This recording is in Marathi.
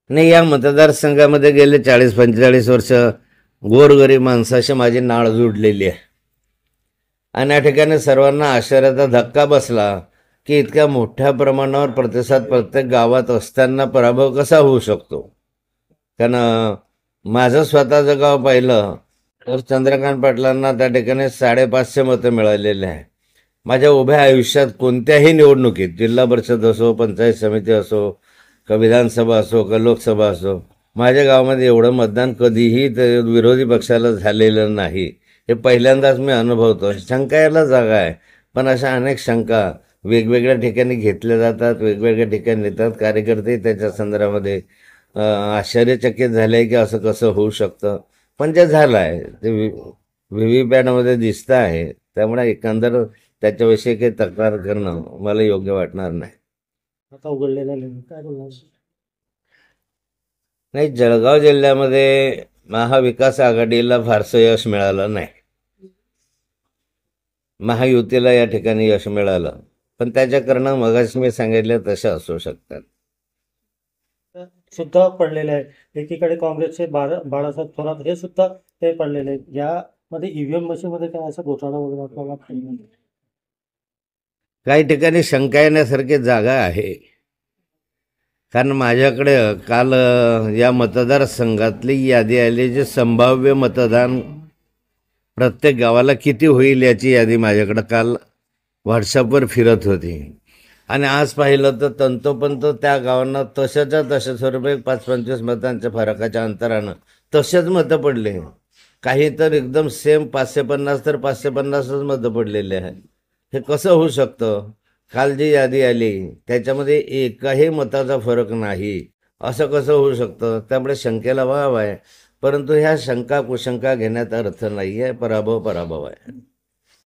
नाही, या मतदारसंघामध्ये गेले 40-45 वर्ष गोरगरीब माणसाशी माझी नाळ जुडलेली आहे आणि या ठिकाणी सर्वांना आश्चर्याचा धक्का बसला की इतक्या मोठ्या प्रमाणावर प्रतिसाद प्रत्येक गावात असताना पराभव कसा होऊ शकतो. कारण माझं स्वतःचं गाव पाहिलं तर चंद्रकांत पाटलांना त्या ठिकाणी 550 मतं मिळालेली आहे. माझ्या उभ्या आयुष्यात कोणत्याही निवडणुकीत, जिल्हा परिषद असो, पंचायत समिती असो, का विधानसभा असो, का लोकसभा असो, माझ्या गावामध्ये एवढं मतदान कधीही विरोधी पक्षाला झालेलं नाही. हे पहिल्यांदाच मी अनुभवतो. शंका यायला जागा आहे, पण अशा अनेक शंका वेगवेगळ्या ठिकाणी घेतल्या जातात, वेगवेगळ्या ठिकाणी येतात. कार्यकर्ते त्याच्या संदर्भामध्ये आश्चर्यचकित झाले की असं कसं होऊ शकतं. पण जे झालं आहे ते व्हीव्हीपॅटमध्ये दिसतं आहे, त्यामुळे एकंदर त्याच्याविषयी काही तक्रार करणं मला योग्य वाटणार नाही. आता उघडलेला काय बोलणार? नाही, जळगाव जिल्ह्यामध्ये महाविकास आघाडीला फारसं यश मिळालं नाही. महायुतीला या ठिकाणी यश मिळालं, पण त्याच्या कारणं मगाशी मी सांगितले तसे असू शकतात. सुद्धा पडलेले आहे. एकीकडे काँग्रेसचे बाळासाहेब थोरात हे सुद्धा ते पडलेले आहेत. यामध्ये ईव्हीएम मशीनमध्ये काय असं घोटाळा वगैरे आपल्याला काही ठिकाणी शंका येण्यासारखी जागा आहे. कारण माझ्याकडे काल या मतदारसंघातली यादी आली, जे संभाव्य मतदान प्रत्येक गावाला किती होईल याची यादी माझ्याकडं काल व्हॉट्सअपवर फिरत होती. आणि आज पाहिलं तर तंतोतंत त्या गावांना तशाच्या तशा स्वरूपे 5-25 मतांच्या फरकाच्या अंतरानं तसेच मतं पडले. काही तर एकदम सेम 550 तर 550च मतं पडलेले आहेत. हे कसं होऊ शकतं? काल जी यादी आली त्याच्यामध्ये एकाही मताचा फरक नाही, असं कसं होऊ शकतं? त्यामुळे शंकेला वाव आहे, परंतु ह्या शंका कुशंका घेण्यात अर्थ नाही आहे. पराभव आहे.